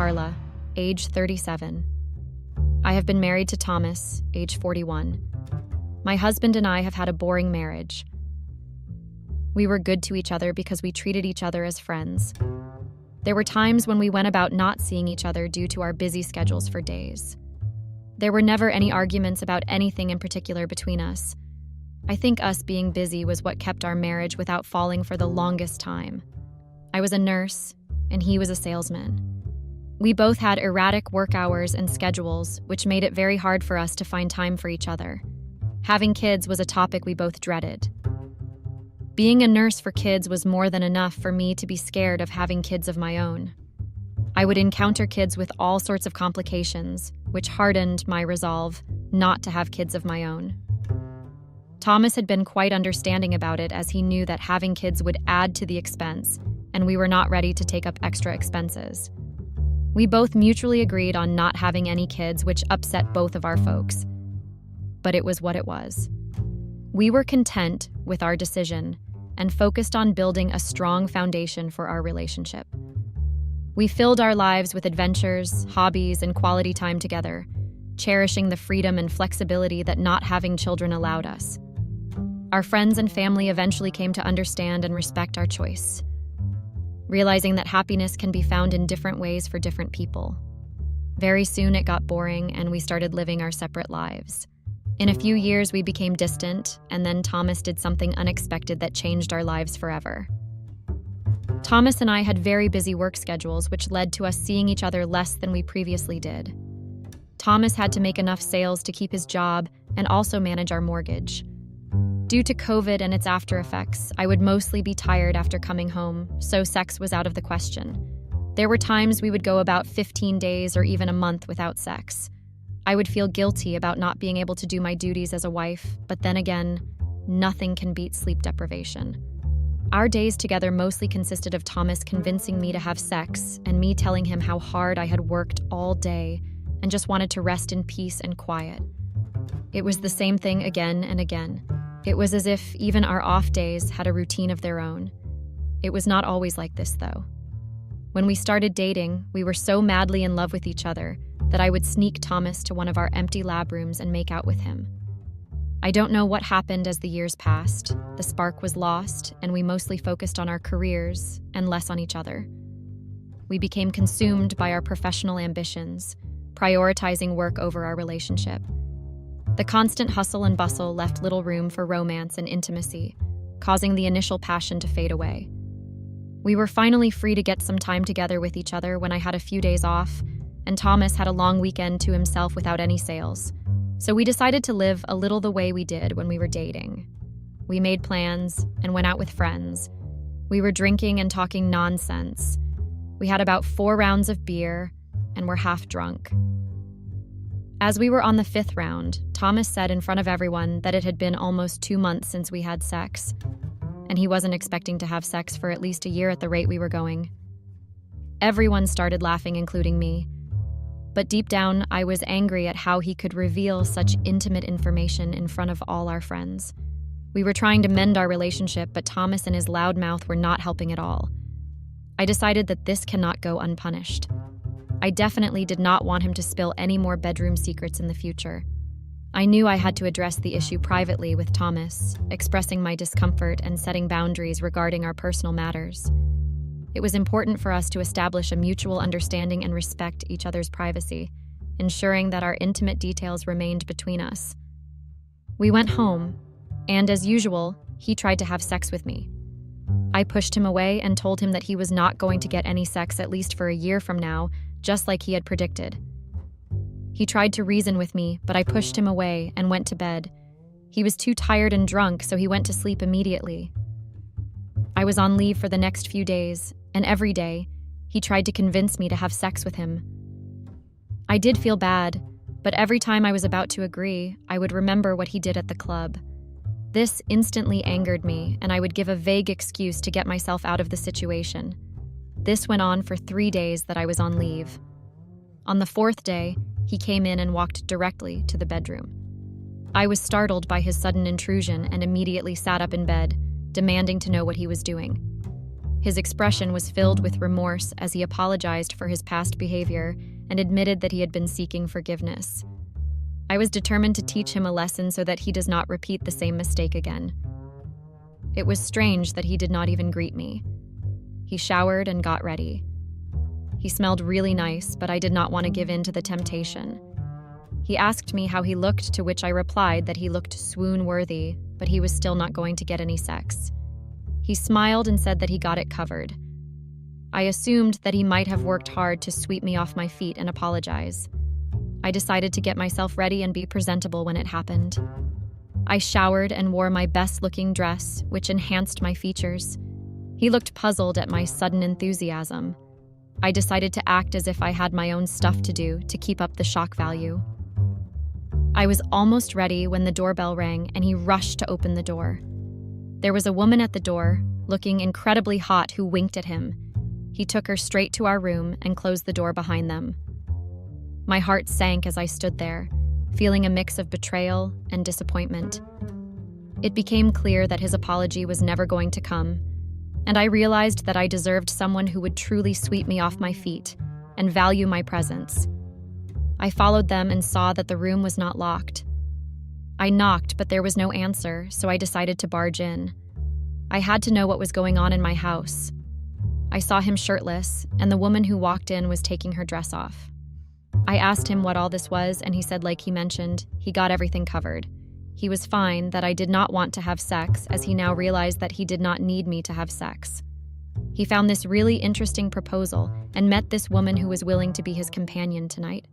Carla, age 37. I have been married to Thomas, age 41. My husband and I have had a boring marriage. We were good to each other because we treated each other as friends. There were times when we went about not seeing each other due to our busy schedules for days. There were never any arguments about anything in particular between us. I think us being busy was what kept our marriage without falling for the longest time. I was a nurse, and he was a salesman. We both had erratic work hours and schedules, which made it very hard for us to find time for each other. Having kids was a topic we both dreaded. Being a nurse for kids was more than enough for me to be scared of having kids of my own. I would encounter kids with all sorts of complications, which hardened my resolve not to have kids of my own. Thomas had been quite understanding about it, as he knew that having kids would add to the expense, and we were not ready to take up extra expenses. We both mutually agreed on not having any kids, which upset both of our folks. But it was what it was. We were content with our decision and focused on building a strong foundation for our relationship. We filled our lives with adventures, hobbies, and quality time together, cherishing the freedom and flexibility that not having children allowed us. Our friends and family eventually came to understand and respect our choice, realizing that happiness can be found in different ways for different people. Very soon it got boring, and we started living our separate lives. In a few years, we became distant, and then Thomas did something unexpected that changed our lives forever. Thomas and I had very busy work schedules, which led to us seeing each other less than we previously did. Thomas had to make enough sales to keep his job and also manage our mortgage. Due to COVID and its after effects, I would mostly be tired after coming home, so sex was out of the question. There were times we would go about 15 days or even a month without sex. I would feel guilty about not being able to do my duties as a wife, but then again, nothing can beat sleep deprivation. Our days together mostly consisted of Thomas convincing me to have sex and me telling him how hard I had worked all day and just wanted to rest in peace and quiet. It was the same thing again and again. It was as if even our off days had a routine of their own. It was not always like this, though. When we started dating, we were so madly in love with each other that I would sneak Thomas to one of our empty lab rooms and make out with him. I don't know what happened as the years passed. The spark was lost, and we mostly focused on our careers and less on each other. We became consumed by our professional ambitions, prioritizing work over our relationship. The constant hustle and bustle left little room for romance and intimacy, causing the initial passion to fade away. We were finally free to get some time together with each other when I had a few days off, and Thomas had a long weekend to himself without any sales. So we decided to live a little the way we did when we were dating. We made plans and went out with friends. We were drinking and talking nonsense. We had about 4 rounds of beer and were half drunk. As we were on the 5th round, Thomas said in front of everyone that it had been almost 2 months since we had sex, and he wasn't expecting to have sex for at least a year at the rate we were going. Everyone started laughing, including me. But deep down, I was angry at how he could reveal such intimate information in front of all our friends. We were trying to mend our relationship, but Thomas and his loud mouth were not helping at all. I decided that this cannot go unpunished. I definitely did not want him to spill any more bedroom secrets in the future. I knew I had to address the issue privately with Thomas, expressing my discomfort and setting boundaries regarding our personal matters. It was important for us to establish a mutual understanding and respect each other's privacy, ensuring that our intimate details remained between us. We went home, and as usual, he tried to have sex with me. I pushed him away and told him that he was not going to get any sex at least for a year from now, just like he had predicted. He tried to reason with me, but I pushed him away and went to bed. He was too tired and drunk, so he went to sleep immediately. I was on leave for the next few days, and every day, he tried to convince me to have sex with him. I did feel bad, but every time I was about to agree, I would remember what he did at the club. This instantly angered me, and I would give a vague excuse to get myself out of the situation. This went on for 3 days that I was on leave. On the 4th day, he came in and walked directly to the bedroom. I was startled by his sudden intrusion and immediately sat up in bed, demanding to know what he was doing. His expression was filled with remorse as he apologized for his past behavior and admitted that he had been seeking forgiveness. I was determined to teach him a lesson so that he does not repeat the same mistake again. It was strange that he did not even greet me. He showered and got ready. He smelled really nice, but I did not want to give in to the temptation. He asked me how he looked, to which I replied that he looked swoon-worthy, but he was still not going to get any sex. He smiled and said that he got it covered. I assumed that he might have worked hard to sweep me off my feet and apologize. I decided to get myself ready and be presentable when it happened. I showered and wore my best-looking dress, which enhanced my features. He looked puzzled at my sudden enthusiasm. I decided to act as if I had my own stuff to do to keep up the shock value. I was almost ready when the doorbell rang and he rushed to open the door. There was a woman at the door, looking incredibly hot, who winked at him. He took her straight to our room and closed the door behind them. My heart sank as I stood there, feeling a mix of betrayal and disappointment. It became clear that his apology was never going to come, and I realized that I deserved someone who would truly sweep me off my feet and value my presence. I followed them and saw that the room was not locked. I knocked, but there was no answer, so I decided to barge in. I had to know what was going on in my house. I saw him shirtless, and the woman who walked in was taking her dress off. I asked him what all this was, and he said, like he mentioned, he got everything covered. He was fine, that I did not want to have sex, as he now realized that he did not need me to have sex. He found this really interesting proposal and met this woman who was willing to be his companion tonight.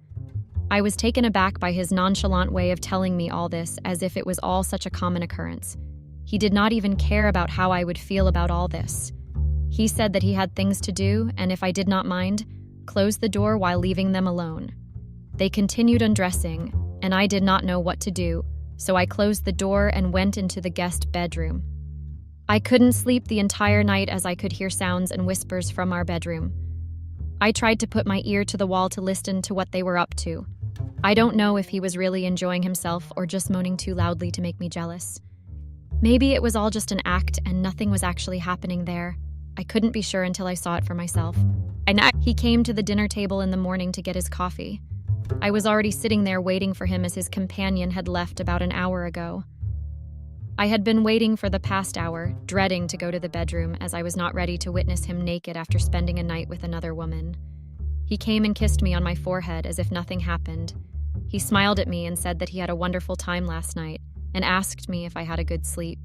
I was taken aback by his nonchalant way of telling me all this, as if it was all such a common occurrence. He did not even care about how I would feel about all this. He said that he had things to do, and if I did not mind, closed the door while leaving them alone. They continued undressing, and I did not know what to do, so I closed the door and went into the guest bedroom. I couldn't sleep the entire night as I could hear sounds and whispers from our bedroom. I tried to put my ear to the wall to listen to what they were up to. I don't know if he was really enjoying himself or just moaning too loudly to make me jealous. Maybe it was all just an act and nothing was actually happening there. I couldn't be sure until I saw it for myself. He came to the dinner table in the morning to get his coffee. I was already sitting there waiting for him as his companion had left about an hour ago. I had been waiting for the past hour, dreading to go to the bedroom, as I was not ready to witness him naked after spending a night with another woman. He came and kissed me on my forehead as if nothing happened. He smiled at me and said that he had a wonderful time last night and asked me if I had a good sleep.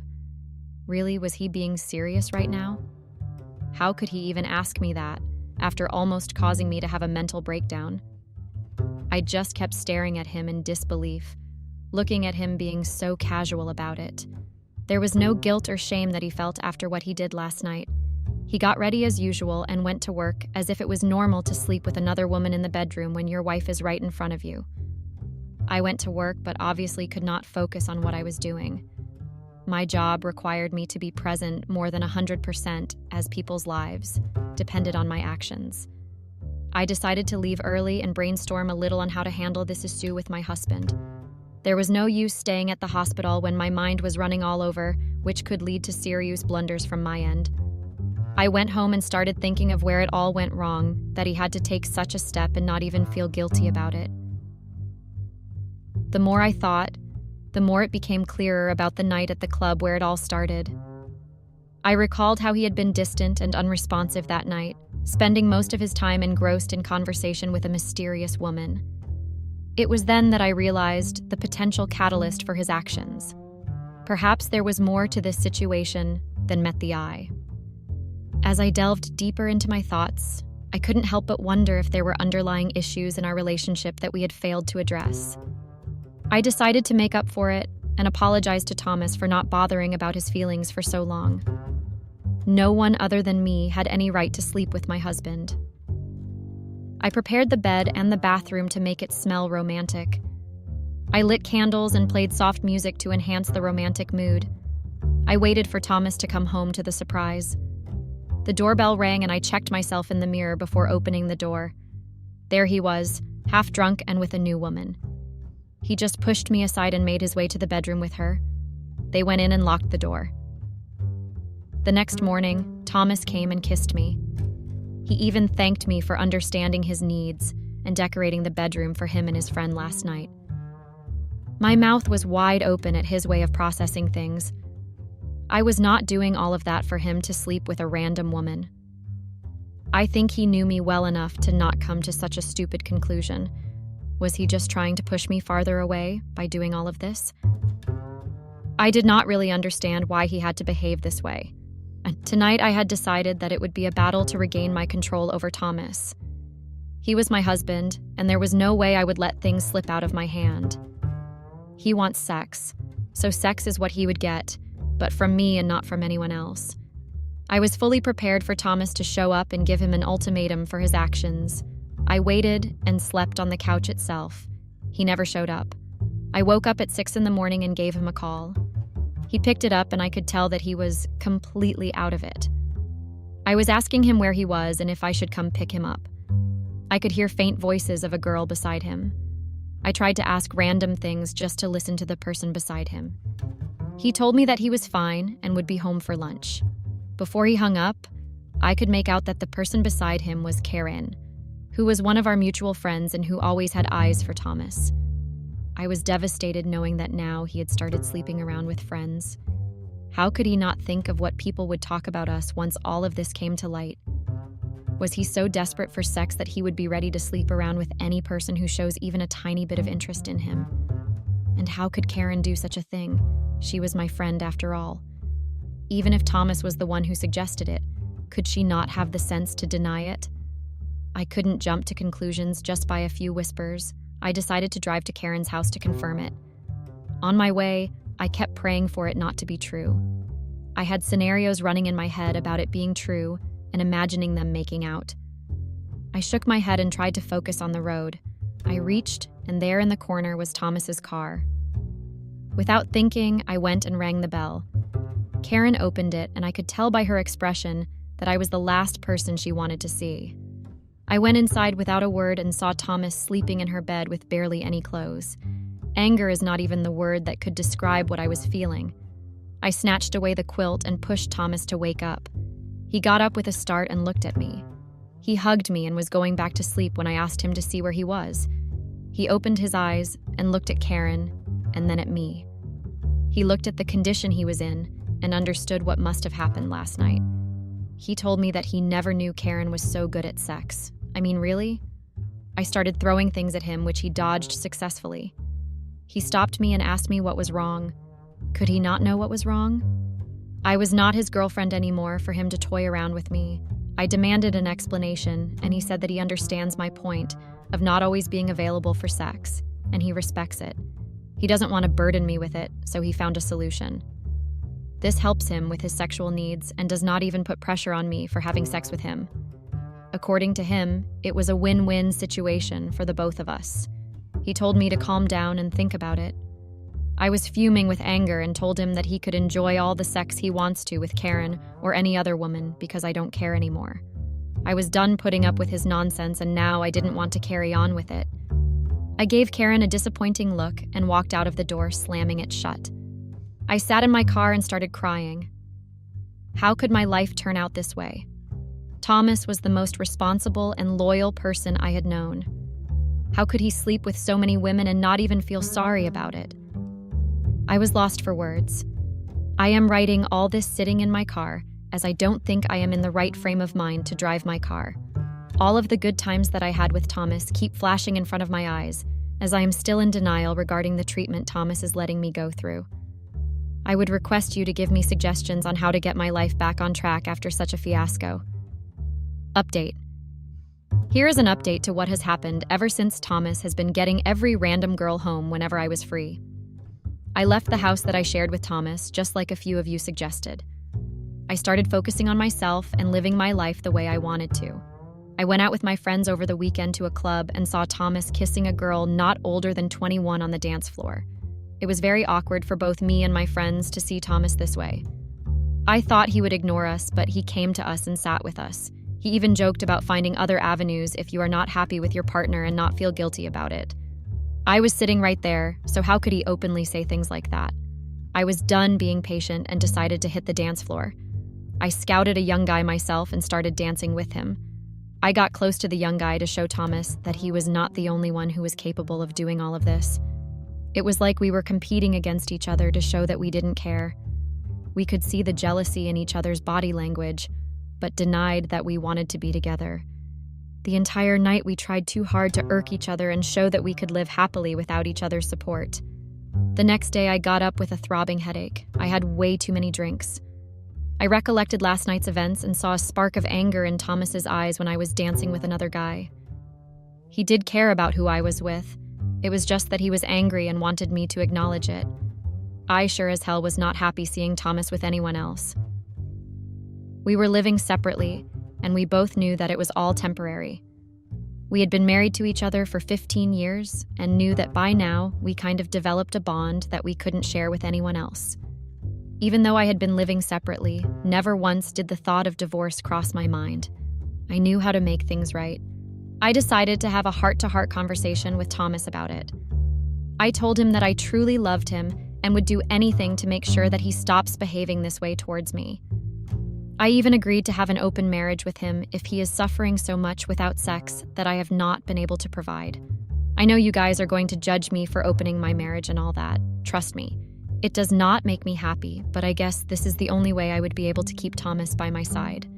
Really, was he being serious right now? How could he even ask me that, after almost causing me to have a mental breakdown? I just kept staring at him in disbelief, looking at him being so casual about it. There was no guilt or shame that he felt after what he did last night. He got ready as usual and went to work as if it was normal to sleep with another woman in the bedroom when your wife is right in front of you. I went to work but obviously could not focus on what I was doing. My job required me to be present more than 100% as people's lives depended on my actions. I decided to leave early and brainstorm a little on how to handle this issue with my husband. There was no use staying at the hospital when my mind was running all over, which could lead to serious blunders from my end. I went home and started thinking of where it all went wrong, that he had to take such a step and not even feel guilty about it. The more I thought, the more it became clearer about the night at the club where it all started. I recalled how he had been distant and unresponsive that night, spending most of his time engrossed in conversation with a mysterious woman. It was then that I realized the potential catalyst for his actions. Perhaps there was more to this situation than met the eye. As I delved deeper into my thoughts, I couldn't help but wonder if there were underlying issues in our relationship that we had failed to address. I decided to make up for it and apologize to Thomas for not bothering about his feelings for so long. No one other than me had any right to sleep with my husband. I prepared the bed and the bathroom to make it smell romantic. I lit candles and played soft music to enhance the romantic mood. I waited for Thomas to come home to the surprise. The doorbell rang and I checked myself in the mirror before opening the door. There he was, half drunk and with a new woman. He just pushed me aside and made his way to the bedroom with her. They went in and locked the door. The next morning, Thomas came and kissed me. He even thanked me for understanding his needs and decorating the bedroom for him and his friend last night. My mouth was wide open at his way of processing things. I was not doing all of that for him to sleep with a random woman. I think he knew me well enough to not come to such a stupid conclusion. Was he just trying to push me farther away by doing all of this? I did not really understand why he had to behave this way. And tonight I had decided that it would be a battle to regain my control over Thomas. He was my husband, and there was no way I would let things slip out of my hand. He wants sex, so sex is what he would get, but from me and not from anyone else. I was fully prepared for Thomas to show up and give him an ultimatum for his actions. I waited and slept on the couch itself. He never showed up. I woke up at 6 a.m. and gave him a call. He picked it up and I could tell that he was completely out of it. I was asking him where he was and if I should come pick him up. I could hear faint voices of a girl beside him. I tried to ask random things just to listen to the person beside him. He told me that he was fine and would be home for lunch. Before he hung up, I could make out that the person beside him was Karen, who was one of our mutual friends and who always had eyes for Thomas. I was devastated knowing that now he had started sleeping around with friends. How could he not think of what people would talk about us once all of this came to light? Was he so desperate for sex that he would be ready to sleep around with any person who shows even a tiny bit of interest in him? And how could Karen do such a thing? She was my friend after all. Even if Thomas was the one who suggested it, could she not have the sense to deny it? I couldn't jump to conclusions just by a few whispers. I decided to drive to Karen's house to confirm it. On my way, I kept praying for it not to be true. I had scenarios running in my head about it being true and imagining them making out. I shook my head and tried to focus on the road. I reached, and there in the corner was Thomas's car. Without thinking, I went and rang the bell. Karen opened it, and I could tell by her expression that I was the last person she wanted to see. I went inside without a word and saw Thomas sleeping in her bed with barely any clothes. Anger is not even the word that could describe what I was feeling. I snatched away the quilt and pushed Thomas to wake up. He got up with a start and looked at me. He hugged me and was going back to sleep when I asked him to see where he was. He opened his eyes and looked at Karen and then at me. He looked at the condition he was in and understood what must have happened last night. He told me that he never knew Karen was so good at sex. I mean, really? I started throwing things at him, which he dodged successfully. He stopped me and asked me what was wrong. Could he not know what was wrong? I was not his girlfriend anymore for him to toy around with me. I demanded an explanation, and he said that he understands my point of not always being available for sex, and he respects it. He doesn't want to burden me with it, so he found a solution. This helps him with his sexual needs and does not even put pressure on me for having sex with him. According to him, it was a win-win situation for the both of us. He told me to calm down and think about it. I was fuming with anger and told him that he could enjoy all the sex he wants to with Karen or any other woman because I don't care anymore. I was done putting up with his nonsense and now I didn't want to carry on with it. I gave Karen a disappointing look and walked out of the door, slamming it shut. I sat in my car and started crying. How could my life turn out this way? Thomas was the most responsible and loyal person I had known. How could he sleep with so many women and not even feel sorry about it? I was lost for words. I am writing all this sitting in my car, as I don't think I am in the right frame of mind to drive my car. All of the good times that I had with Thomas keep flashing in front of my eyes, as I am still in denial regarding the treatment Thomas is letting me go through. I would request you to give me suggestions on how to get my life back on track after such a fiasco. Update. Here is an update to what has happened ever since Thomas has been getting every random girl home whenever I was free. I left the house that I shared with Thomas, just like a few of you suggested. I started focusing on myself and living my life the way I wanted to. I went out with my friends over the weekend to a club and saw Thomas kissing a girl not older than 21 on the dance floor. It was very awkward for both me and my friends to see Thomas this way. I thought he would ignore us, but he came to us and sat with us. He even joked about finding other avenues if you are not happy with your partner and not feel guilty about it. I was sitting right there, so how could he openly say things like that? I was done being patient and decided to hit the dance floor. I scouted a young guy myself and started dancing with him. I got close to the young guy to show Thomas that he was not the only one who was capable of doing all of this. It was like we were competing against each other to show that we didn't care. We could see the jealousy in each other's body language, but denied that we wanted to be together. The entire night we tried too hard to irk each other and show that we could live happily without each other's support. The next day I got up with a throbbing headache. I had way too many drinks. I recollected last night's events and saw a spark of anger in Thomas's eyes when I was dancing with another guy. He did care about who I was with. It was just that he was angry and wanted me to acknowledge it. I sure as hell was not happy seeing Thomas with anyone else. We were living separately, and we both knew that it was all temporary. We had been married to each other for 15 years and knew that by now we kind of developed a bond that we couldn't share with anyone else. Even though I had been living separately, never once did the thought of divorce cross my mind. I knew how to make things right. I decided to have a heart-to-heart conversation with Thomas about it. I told him that I truly loved him and would do anything to make sure that he stops behaving this way towards me. I even agreed to have an open marriage with him if he is suffering so much without sex that I have not been able to provide. I know you guys are going to judge me for opening my marriage and all that. Trust me. It does not make me happy, but I guess this is the only way I would be able to keep Thomas by my side.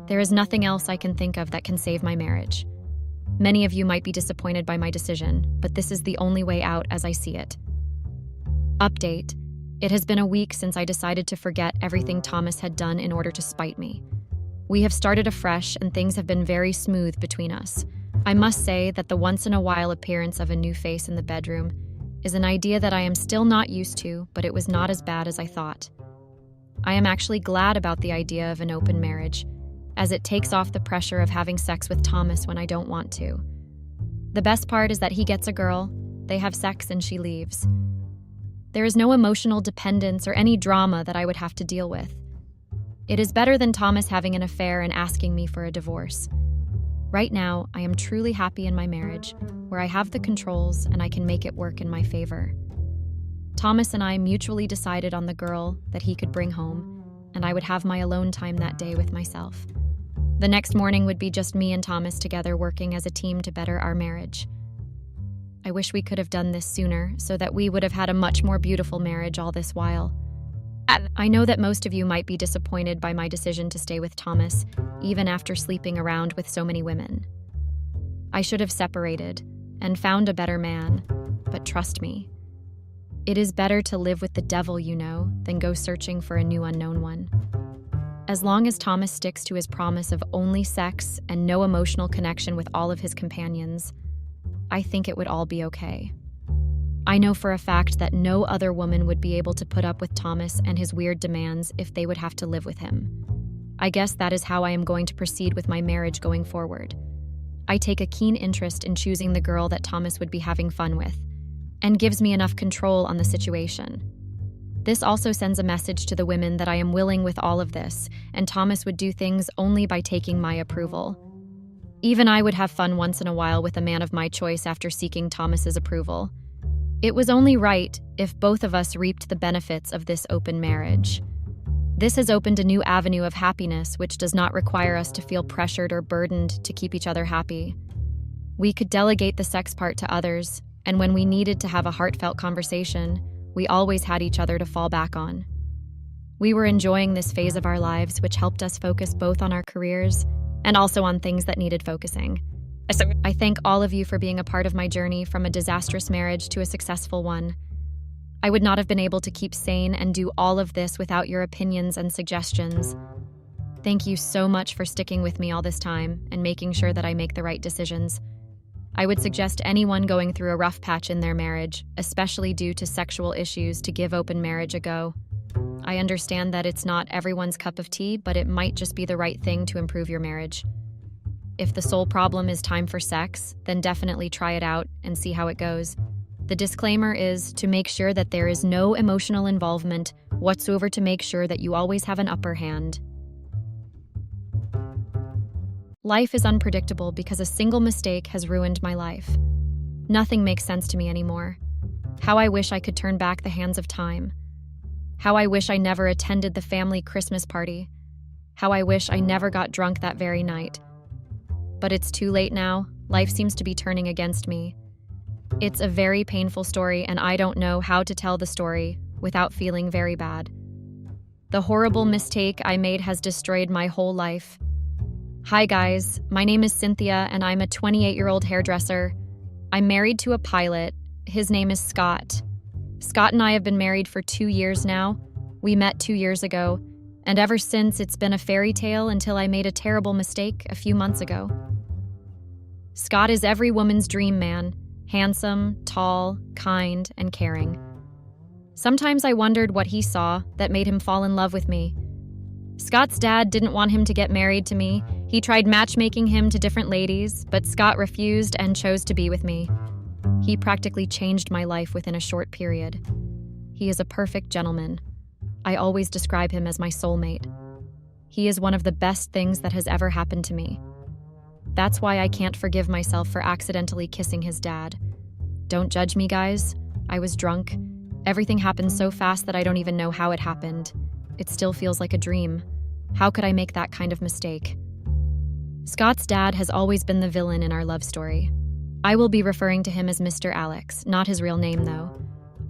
There is nothing else I can think of that can save my marriage. Many of you might be disappointed by my decision, but this is the only way out as I see it. Update. It has been a week since I decided to forget everything Thomas had done in order to spite me. We have started afresh and things have been very smooth between us. I must say that the once-in-a-while appearance of a new face in the bedroom is an idea that I am still not used to, but it was not as bad as I thought. I am actually glad about the idea of an open marriage, as it takes off the pressure of having sex with Thomas when I don't want to. The best part is that he gets a girl, they have sex, and she leaves. There is no emotional dependence or any drama that I would have to deal with. It is better than Thomas having an affair and asking me for a divorce. Right now, I am truly happy in my marriage, where I have the controls and I can make it work in my favor. Thomas and I mutually decided on the girl that he could bring home, and I would have my alone time that day with myself. The next morning would be just me and Thomas together working as a team to better our marriage. I wish we could have done this sooner so that we would have had a much more beautiful marriage all this while. I know that most of you might be disappointed by my decision to stay with Thomas, even after sleeping around with so many women. I should have separated and found a better man, but trust me, it is better to live with the devil you know than go searching for a new unknown one. As long as Thomas sticks to his promise of only sex and no emotional connection with all of his companions, I think it would all be okay. I know for a fact that no other woman would be able to put up with Thomas and his weird demands if they would have to live with him. I guess that is how I am going to proceed with my marriage going forward. I take a keen interest in choosing the girl that Thomas would be having fun with, and gives me enough control on the situation. This also sends a message to the women that I am willing with all of this, and Thomas would do things only by taking my approval. Even I would have fun once in a while with a man of my choice after seeking Thomas's approval. It was only right if both of us reaped the benefits of this open marriage. This has opened a new avenue of happiness which does not require us to feel pressured or burdened to keep each other happy. We could delegate the sex part to others, and when we needed to have a heartfelt conversation, we always had each other to fall back on. We were enjoying this phase of our lives, which helped us focus both on our careers and also on things that needed focusing. I thank all of you for being a part of my journey from a disastrous marriage to a successful one. I would not have been able to keep sane and do all of this without your opinions and suggestions. Thank you so much for sticking with me all this time and making sure that I make the right decisions. I would suggest anyone going through a rough patch in their marriage, especially due to sexual issues, to give open marriage a go. I understand that it's not everyone's cup of tea, but it might just be the right thing to improve your marriage. If the sole problem is time for sex, then definitely try it out and see how it goes. The disclaimer is to make sure that there is no emotional involvement whatsoever to make sure that you always have an upper hand. Life is unpredictable because a single mistake has ruined my life. Nothing makes sense to me anymore. How I wish I could turn back the hands of time. How I wish I never attended the family Christmas party. How I wish I never got drunk that very night. But it's too late now. Life seems to be turning against me. It's a very painful story, and I don't know how to tell the story without feeling very bad. The horrible mistake I made has destroyed my whole life. Hi guys, my name is Cynthia, and I'm a 28-year-old hairdresser. I'm married to a pilot. His name is Scott. Scott and I have been married for 2 years now. We met 2 years ago, and ever since it's been a fairy tale until I made a terrible mistake a few months ago. Scott is every woman's dream man, handsome, tall, kind, and caring. Sometimes I wondered what he saw that made him fall in love with me. Scott's dad didn't want him to get married to me. He tried matchmaking him to different ladies, but Scott refused and chose to be with me. He practically changed my life within a short period. He is a perfect gentleman. I always describe him as my soulmate. He is one of the best things that has ever happened to me. That's why I can't forgive myself for accidentally kissing his dad. Don't judge me, guys. I was drunk. Everything happened so fast that I don't even know how it happened. It still feels like a dream. How could I make that kind of mistake? Scott's dad has always been the villain in our love story. I will be referring to him as Mr. Alex, not his real name though.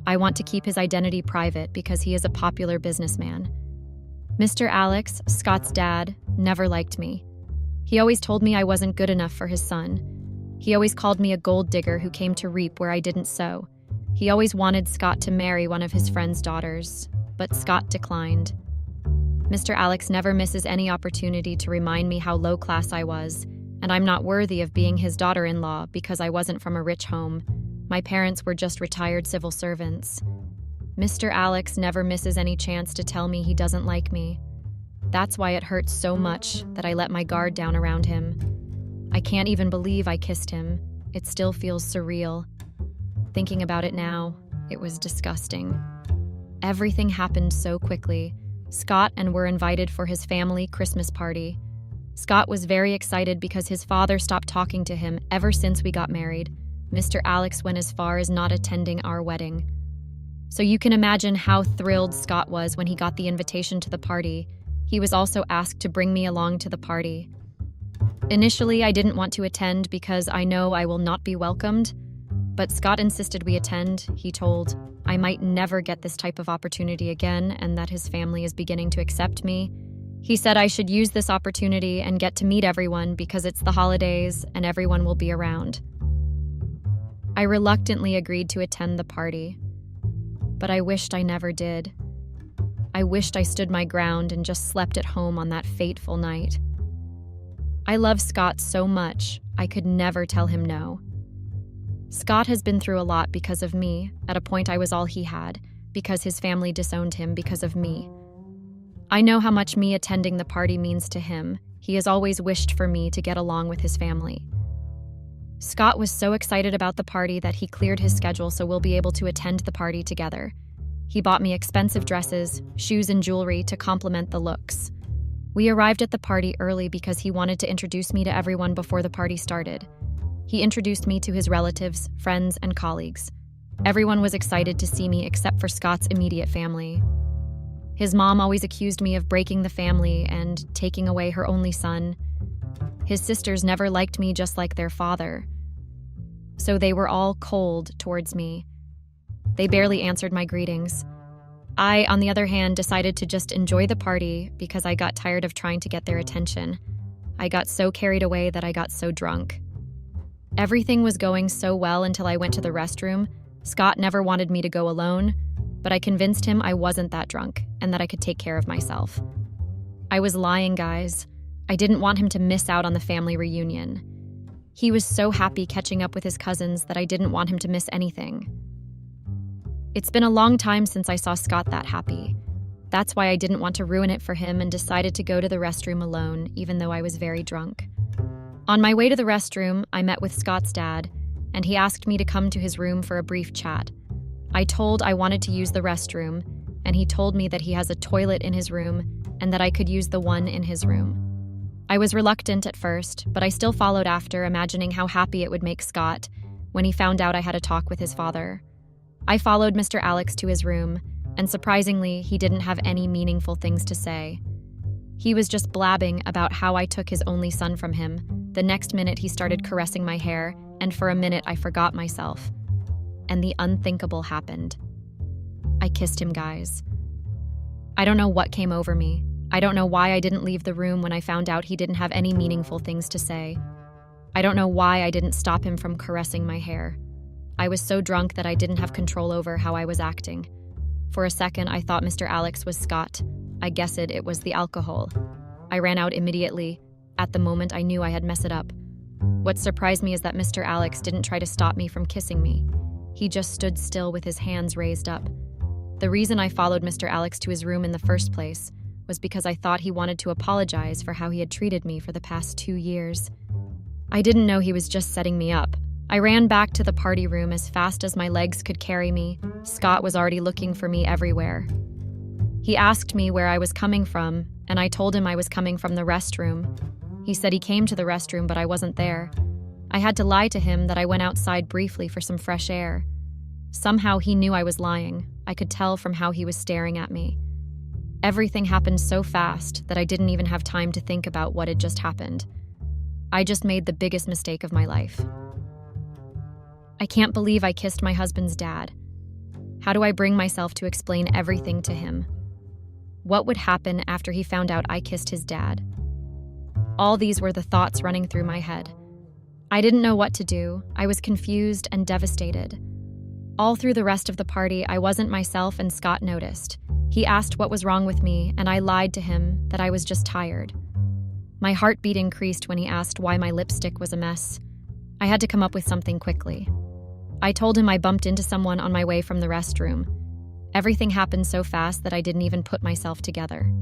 I want to keep his identity private because he is a popular businessman. Mr. Alex, Scott's dad, never liked me. He always told me I wasn't good enough for his son. He always called me a gold digger who came to reap where I didn't sow. He always wanted Scott to marry one of his friend's daughters, but Scott declined. Mr. Alex never misses any opportunity to remind me how low class I was, and I'm not worthy of being his daughter-in-law because I wasn't from a rich home. My parents were just retired civil servants. Mr. Alex never misses any chance to tell me he doesn't like me. That's why it hurts so much that I let my guard down around him. I can't even believe I kissed him. It still feels surreal. Thinking about it now, it was disgusting. Everything happened so quickly. Scott and were invited for his family Christmas party. Scott was very excited because his father stopped talking to him ever since we got married. Mr. Alex went as far as not attending our wedding. So you can imagine how thrilled Scott was when he got the invitation to the party. He was also asked to bring me along to the party. Initially, I didn't want to attend because I know I will not be welcomed, but Scott insisted we attend. He told I might never get this type of opportunity again and that his family is beginning to accept me. He said I should use this opportunity and get to meet everyone because it's the holidays and everyone will be around. I reluctantly agreed to attend the party, but I wished I never did. I wished I stood my ground and just slept at home on that fateful night. I love Scott so much, I could never tell him no. Scott has been through a lot because of me. At a point I was all he had, because his family disowned him because of me. I know how much me attending the party means to him. He has always wished for me to get along with his family. Scott was so excited about the party that he cleared his schedule so we'll be able to attend the party together. He bought me expensive dresses, shoes, and jewelry to complement the looks. We arrived at the party early because he wanted to introduce me to everyone before the party started. He introduced me to his relatives, friends, and colleagues. Everyone was excited to see me except for Scott's immediate family. His mom always accused me of breaking the family and taking away her only son. His sisters never liked me just like their father. So they were all cold towards me. They barely answered my greetings. I, on the other hand, decided to just enjoy the party because I got tired of trying to get their attention. I got so carried away that I got so drunk. Everything was going so well until I went to the restroom. Scott never wanted me to go alone, but I convinced him I wasn't that drunk and that I could take care of myself. I was lying, guys. I didn't want him to miss out on the family reunion. He was so happy catching up with his cousins that I didn't want him to miss anything. It's been a long time since I saw Scott that happy. That's why I didn't want to ruin it for him and decided to go to the restroom alone, even though I was very drunk. On my way to the restroom, I met with Scott's dad, and he asked me to come to his room for a brief chat. I told I wanted to use the restroom, and he told me that he has a toilet in his room and that I could use the one in his room. I was reluctant at first, but I still followed after, imagining how happy it would make Scott when he found out I had a talk with his father. I followed Mr. Alex to his room, and surprisingly, he didn't have any meaningful things to say. He was just blabbing about how I took his only son from him. The next minute, he started caressing my hair, and for a minute, I forgot myself. And the unthinkable happened. I kissed him, guys. I don't know what came over me. I don't know why I didn't leave the room when I found out he didn't have any meaningful things to say. I don't know why I didn't stop him from caressing my hair. I was so drunk that I didn't have control over how I was acting. For a second, I thought Mr. Alex was Scott. I guessed it was the alcohol. I ran out immediately. At the moment, I knew I had messed it up. What surprised me is that Mr. Alex didn't try to stop me from kissing me. He just stood still with his hands raised up. The reason I followed Mr. Alex to his room in the first place was because I thought he wanted to apologize for how he had treated me for the past 2 years. I didn't know he was just setting me up. I ran back to the party room as fast as my legs could carry me. Scott was already looking for me everywhere. He asked me where I was coming from, and I told him I was coming from the restroom. He said he came to the restroom, but I wasn't there. I had to lie to him that I went outside briefly for some fresh air. Somehow he knew I was lying. I could tell from how he was staring at me. Everything happened so fast that I didn't even have time to think about what had just happened. I just made the biggest mistake of my life. I can't believe I kissed my husband's dad. How do I bring myself to explain everything to him? What would happen after he found out I kissed his dad? All these were the thoughts running through my head. I didn't know what to do. I was confused and devastated. All through the rest of the party, I wasn't myself, and Scott noticed. He asked what was wrong with me, and I lied to him that I was just tired. My heartbeat increased when he asked why my lipstick was a mess. I had to come up with something quickly. I told him I bumped into someone on my way from the restroom. Everything happened so fast that I didn't even put myself together.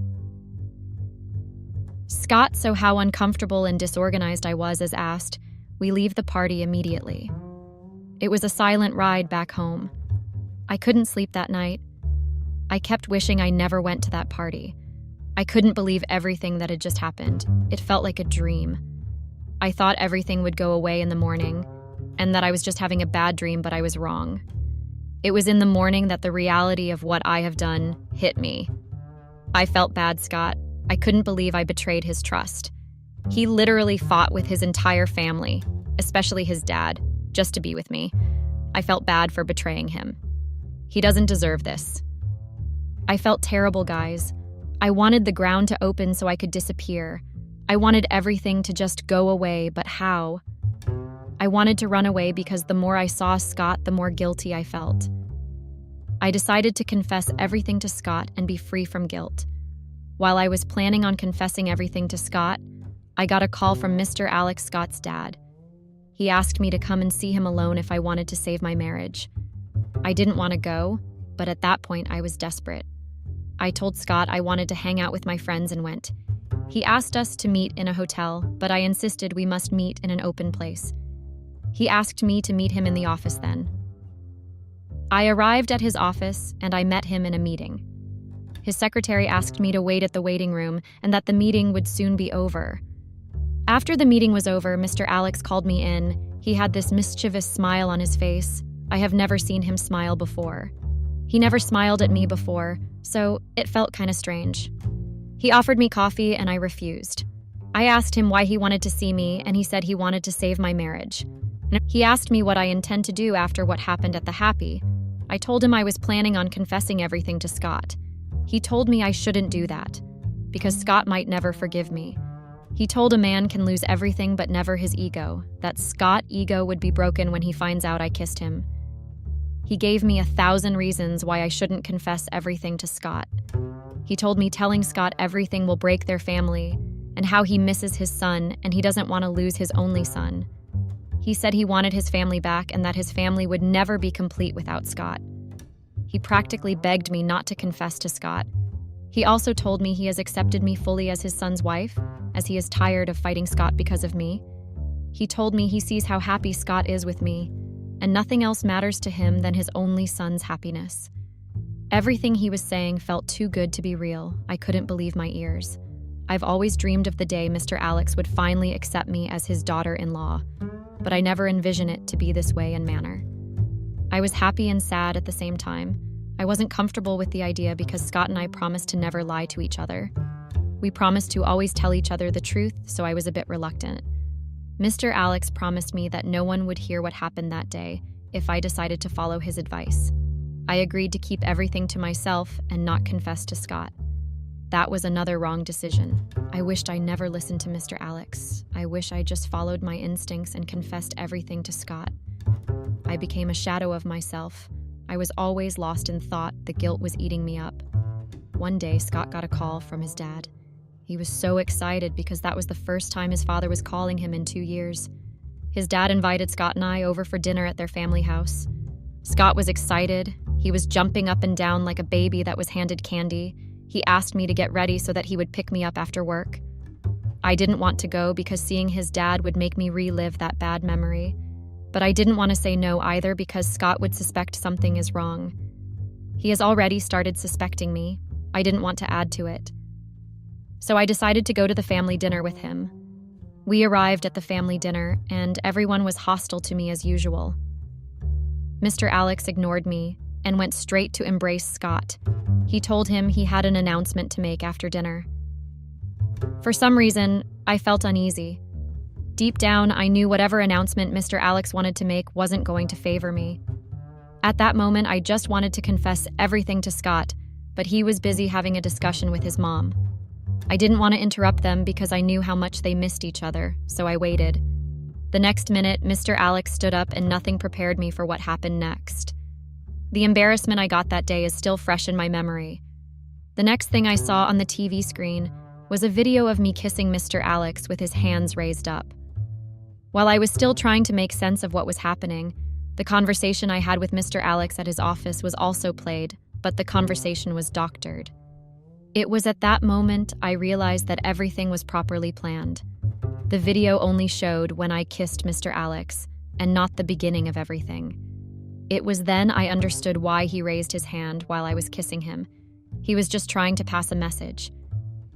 Scott saw how uncomfortable and disorganized I was as asked, we leave the party immediately. It was a silent ride back home. I couldn't sleep that night. I kept wishing I never went to that party. I couldn't believe everything that had just happened. It felt like a dream. I thought everything would go away in the morning, and that I was just having a bad dream, but I was wrong. It was in the morning that the reality of what I have done hit me. I felt bad, Scott. I couldn't believe I betrayed his trust. He literally fought with his entire family, especially his dad, just to be with me. I felt bad for betraying him. He doesn't deserve this. I felt terrible, guys. I wanted the ground to open so I could disappear. I wanted everything to just go away, but how? I wanted to run away because the more I saw Scott, the more guilty I felt. I decided to confess everything to Scott and be free from guilt. While I was planning on confessing everything to Scott, I got a call from Mr. Alex, Scott's dad. He asked me to come and see him alone if I wanted to save my marriage. I didn't want to go, but at that point I was desperate. I told Scott I wanted to hang out with my friends and went. He asked us to meet in a hotel, but I insisted we must meet in an open place. He asked me to meet him in the office then. I arrived at his office and I met him in a meeting. His secretary asked me to wait at the waiting room and that the meeting would soon be over. After the meeting was over, Mr. Alex called me in. He had this mischievous smile on his face. I have never seen him smile before. He never smiled at me before, so it felt kind of strange. He offered me coffee and I refused. I asked him why he wanted to see me, and he said he wanted to save my marriage. He asked me what I intend to do after what happened at the Happy. I told him I was planning on confessing everything to Scott. He told me I shouldn't do that, because Scott might never forgive me. He told a man can lose everything but never his ego, that Scott's ego would be broken when he finds out I kissed him. He gave me 1,000 reasons why I shouldn't confess everything to Scott. He told me telling Scott everything will break their family, and how he misses his son and he doesn't want to lose his only son. He said he wanted his family back and that his family would never be complete without Scott. He practically begged me not to confess to Scott. He also told me he has accepted me fully as his son's wife, as he is tired of fighting Scott because of me. He told me he sees how happy Scott is with me, and nothing else matters to him than his only son's happiness. Everything he was saying felt too good to be real. I couldn't believe my ears. I've always dreamed of the day Mr. Alex would finally accept me as his daughter-in-law, but I never envisioned it to be this way and manner. I was happy and sad at the same time. I wasn't comfortable with the idea because Scott and I promised to never lie to each other. We promised to always tell each other the truth, so I was a bit reluctant. Mr. Alex promised me that no one would hear what happened that day if I decided to follow his advice. I agreed to keep everything to myself and not confess to Scott. That was another wrong decision. I wished I never listened to Mr. Alex. I wish I just followed my instincts and confessed everything to Scott. I became a shadow of myself. I was always lost in thought. The guilt was eating me up. One day, Scott got a call from his dad. He was so excited because that was the first time his father was calling him in 2 years. His dad invited Scott and I over for dinner at their family house. Scott was excited. He was jumping up and down like a baby that was handed candy. He asked me to get ready so that he would pick me up after work. I didn't want to go because seeing his dad would make me relive that bad memory. But I didn't want to say no either because Scott would suspect something is wrong. He has already started suspecting me. I didn't want to add to it. So I decided to go to the family dinner with him. We arrived at the family dinner, and everyone was hostile to me as usual. Mr. Alex ignored me and went straight to embrace Scott. He told him he had an announcement to make after dinner. For some reason, I felt uneasy. Deep down, I knew whatever announcement Mr. Alex wanted to make wasn't going to favor me. At that moment, I just wanted to confess everything to Scott, but he was busy having a discussion with his mom. I didn't want to interrupt them because I knew how much they missed each other, so I waited. The next minute, Mr. Alex stood up and nothing prepared me for what happened next. The embarrassment I got that day is still fresh in my memory. The next thing I saw on the TV screen was a video of me kissing Mr. Alex with his hands raised up. While I was still trying to make sense of what was happening, the conversation I had with Mr. Alex at his office was also played, but the conversation was doctored. It was at that moment I realized that everything was properly planned. The video only showed when I kissed Mr. Alex, and not the beginning of everything. It was then I understood why he raised his hand while I was kissing him. He was just trying to pass a message.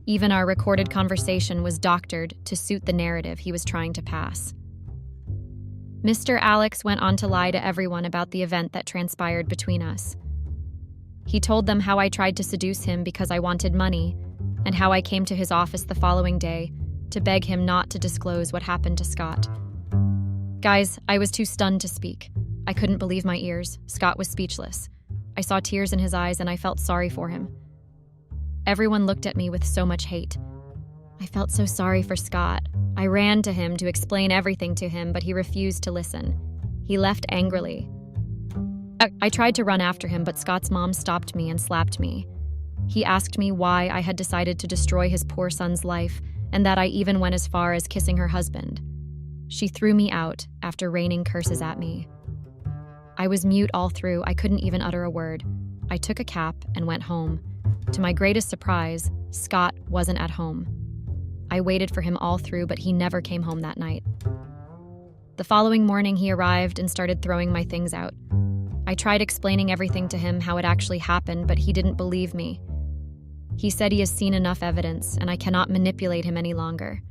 Even our recorded conversation was doctored to suit the narrative he was trying to pass. Mr. Alex went on to lie to everyone about the event that transpired between us. He told them how I tried to seduce him because I wanted money, and how I came to his office the following day to beg him not to disclose what happened to Scott. Guys, I was too stunned to speak. I couldn't believe my ears. Scott was speechless. I saw tears in his eyes and I felt sorry for him. Everyone looked at me with so much hate. I felt so sorry for Scott. I ran to him to explain everything to him, but he refused to listen. He left angrily. I tried to run after him, but Scott's mom stopped me and slapped me. He asked me why I had decided to destroy his poor son's life, and that I even went as far as kissing her husband. She threw me out after raining curses at me. I was mute all through. I couldn't even utter a word. I took a cab and went home. To my greatest surprise, Scott wasn't at home. I waited for him all through, but he never came home that night. The following morning, he arrived and started throwing my things out. I tried explaining everything to him, how it actually happened, but he didn't believe me. He said he has seen enough evidence, and I cannot manipulate him any longer.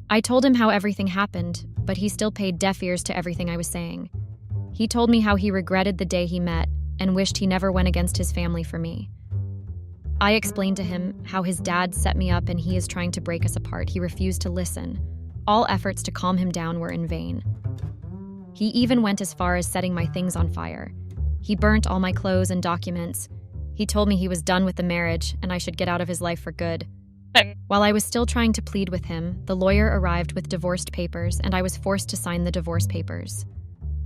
I told him how everything happened, but he still paid deaf ears to everything I was saying. He told me how he regretted the day he met and wished he never went against his family for me. I explained to him how his dad set me up and he is trying to break us apart. He refused to listen. All efforts to calm him down were in vain. He even went as far as setting my things on fire. He burnt all my clothes and documents. He told me he was done with the marriage and I should get out of his life for good. While I was still trying to plead with him, the lawyer arrived with divorced papers and I was forced to sign the divorce papers.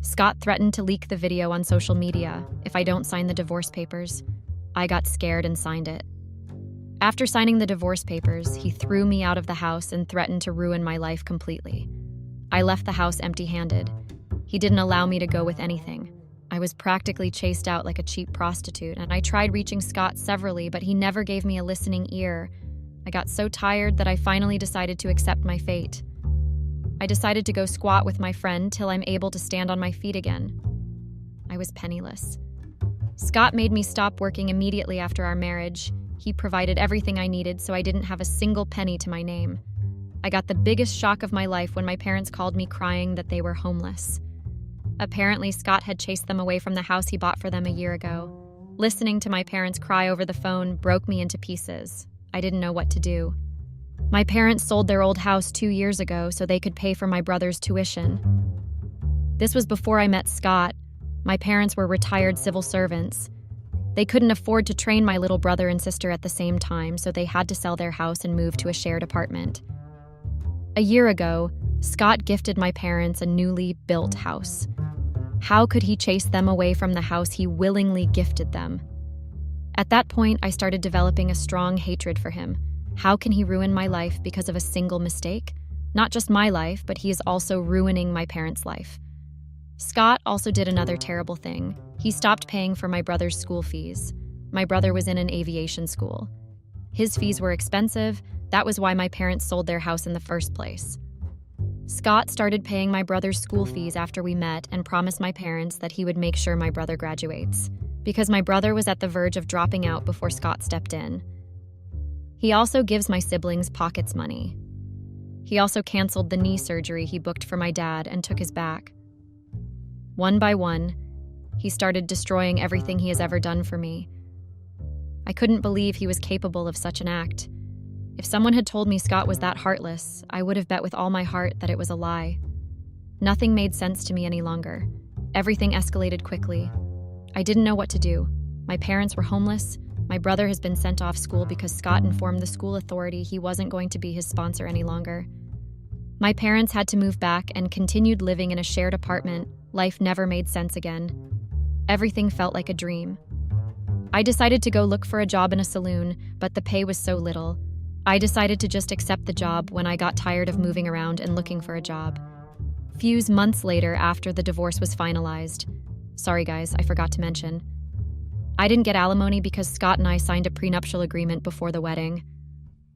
Scott threatened to leak the video on social media if I don't sign the divorce papers. I got scared and signed it. After signing the divorce papers, he threw me out of the house and threatened to ruin my life completely. I left the house empty-handed. He didn't allow me to go with anything. I was practically chased out like a cheap prostitute, and I tried reaching Scott severally, but he never gave me a listening ear. I got so tired that I finally decided to accept my fate. I decided to go squat with my friend till I'm able to stand on my feet again. I was penniless. Scott made me stop working immediately after our marriage. He provided everything I needed, so I didn't have a single penny to my name. I got the biggest shock of my life when my parents called me crying that they were homeless. Apparently, Scott had chased them away from the house he bought for them a year ago. Listening to my parents cry over the phone broke me into pieces. I didn't know what to do. My parents sold their old house 2 years ago so they could pay for my brother's tuition. This was before I met Scott. My parents were retired civil servants. They couldn't afford to train my little brother and sister at the same time, so they had to sell their house and move to a shared apartment. A year ago, Scott gifted my parents a newly built house. How could he chase them away from the house he willingly gifted them? At that point, I started developing a strong hatred for him. How can he ruin my life because of a single mistake? Not just my life, but he is also ruining my parents' life. Scott also did another terrible thing. He stopped paying for my brother's school fees. My brother was in an aviation school. His fees were expensive. That was why my parents sold their house in the first place. Scott started paying my brother's school fees after we met and promised my parents that he would make sure my brother graduates, because my brother was at the verge of dropping out before Scott stepped in. He also gives my siblings pockets money. He also canceled the knee surgery he booked for my dad and took his back. One by one, he started destroying everything he has ever done for me. I couldn't believe he was capable of such an act. If someone had told me Scott was that heartless, I would have bet with all my heart that it was a lie. Nothing made sense to me any longer. Everything escalated quickly. I didn't know what to do. My parents were homeless. My brother has been sent off school because Scott informed the school authority he wasn't going to be his sponsor any longer. My parents had to move back and continued living in a shared apartment. Life never made sense again. Everything felt like a dream. I decided to go look for a job in a saloon, but the pay was so little. I decided to just accept the job when I got tired of moving around and looking for a job. Few months later, after the divorce was finalized. Sorry guys, I forgot to mention. I didn't get alimony because Scott and I signed a prenuptial agreement before the wedding.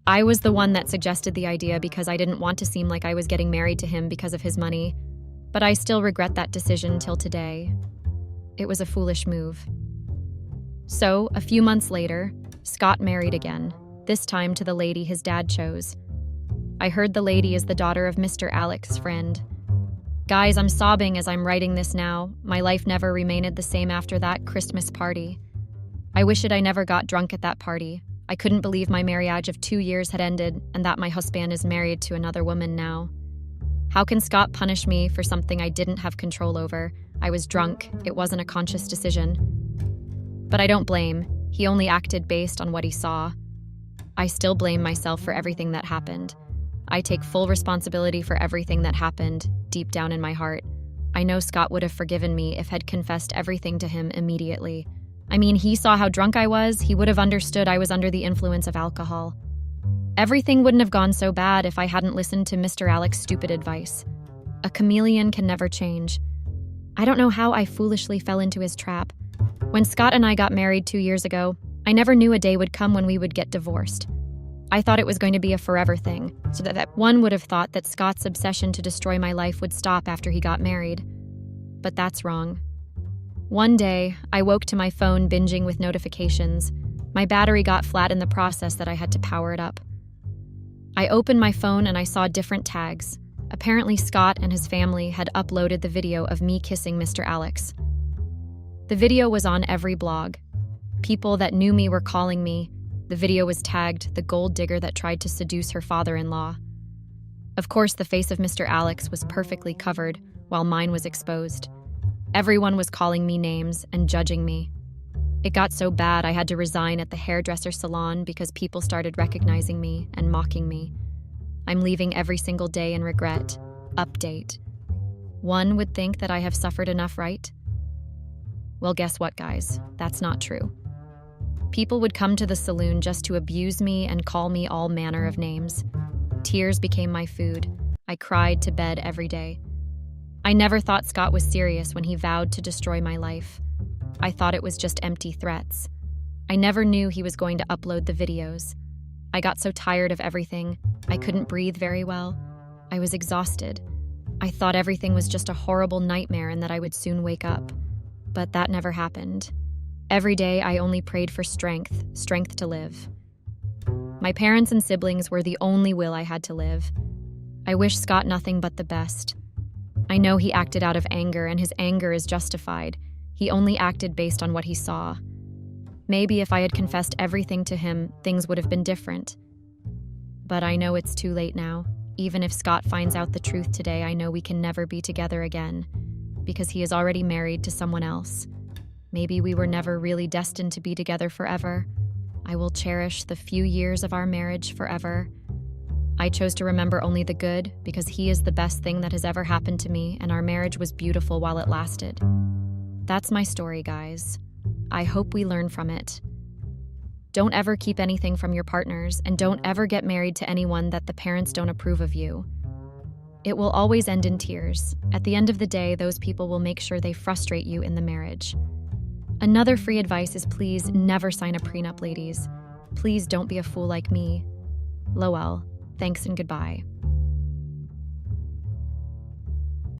I was the one that suggested the idea because I didn't want to seem like I was getting married to him because of his money. But I still regret that decision till today. It was a foolish move. So, a few months later, Scott married again, this time to the lady his dad chose. I heard the lady is the daughter of Mr. Alex's friend. Guys, I'm sobbing as I'm writing this now. My life never remained the same after that Christmas party. I wish I never got drunk at that party. I couldn't believe my marriage of 2 years had ended and that my husband is married to another woman now. How can Scott punish me for something I didn't have control over? I was drunk. It wasn't a conscious decision. But I don't blame. He only acted based on what he saw. I still blame myself for everything that happened. I take full responsibility for everything that happened, deep down in my heart. I know Scott would have forgiven me if I'd confessed everything to him immediately. I mean, he saw how drunk I was. He would have understood I was under the influence of alcohol. Everything wouldn't have gone so bad if I hadn't listened to Mr. Alex's stupid advice. A chameleon can never change. I don't know how I foolishly fell into his trap. When Scott and I got married 2 years ago, I never knew a day would come when we would get divorced. I thought it was going to be a forever thing, so that one would have thought that Scott's obsession to destroy my life would stop after he got married. But that's wrong. One day, I woke to my phone binging with notifications. My battery got flat in the process that I had to power it up. I opened my phone and I saw different tags. Apparently, Scott and his family had uploaded the video of me kissing Mr. Alex. The video was on every blog. People that knew me were calling me. The video was tagged, "The gold digger that tried to seduce her father-in-law." Of course, the face of Mr. Alex was perfectly covered, while mine was exposed. Everyone was calling me names and judging me. It got so bad I had to resign at the hairdresser salon because people started recognizing me and mocking me. I'm leaving every single day in regret. Update. One would think that I have suffered enough, right? Well, guess what, guys? That's not true. People would come to the saloon just to abuse me and call me all manner of names. Tears became my food. I cried to bed every day. I never thought Scott was serious when he vowed to destroy my life. I thought it was just empty threats. I never knew he was going to upload the videos. I got so tired of everything. I couldn't breathe very well. I was exhausted. I thought everything was just a horrible nightmare and that I would soon wake up. But that never happened. Every day, I only prayed for strength to live. My parents and siblings were the only will I had to live. I wish Scott nothing but the best. I know he acted out of anger, and his anger is justified. He only acted based on what he saw. Maybe if I had confessed everything to him, things would have been different. But I know it's too late now. Even if Scott finds out the truth today, I know we can never be together again, because he is already married to someone else. Maybe we were never really destined to be together forever. I will cherish the few years of our marriage forever. I chose to remember only the good because he is the best thing that has ever happened to me, and our marriage was beautiful while it lasted. That's my story, guys. I hope we learn from it. Don't ever keep anything from your partners, and don't ever get married to anyone that the parents don't approve of you. It will always end in tears. At the end of the day, those people will make sure they frustrate you in the marriage. Another free advice is please never sign a prenup, ladies. Please don't be a fool like me. Lowell, thanks and goodbye.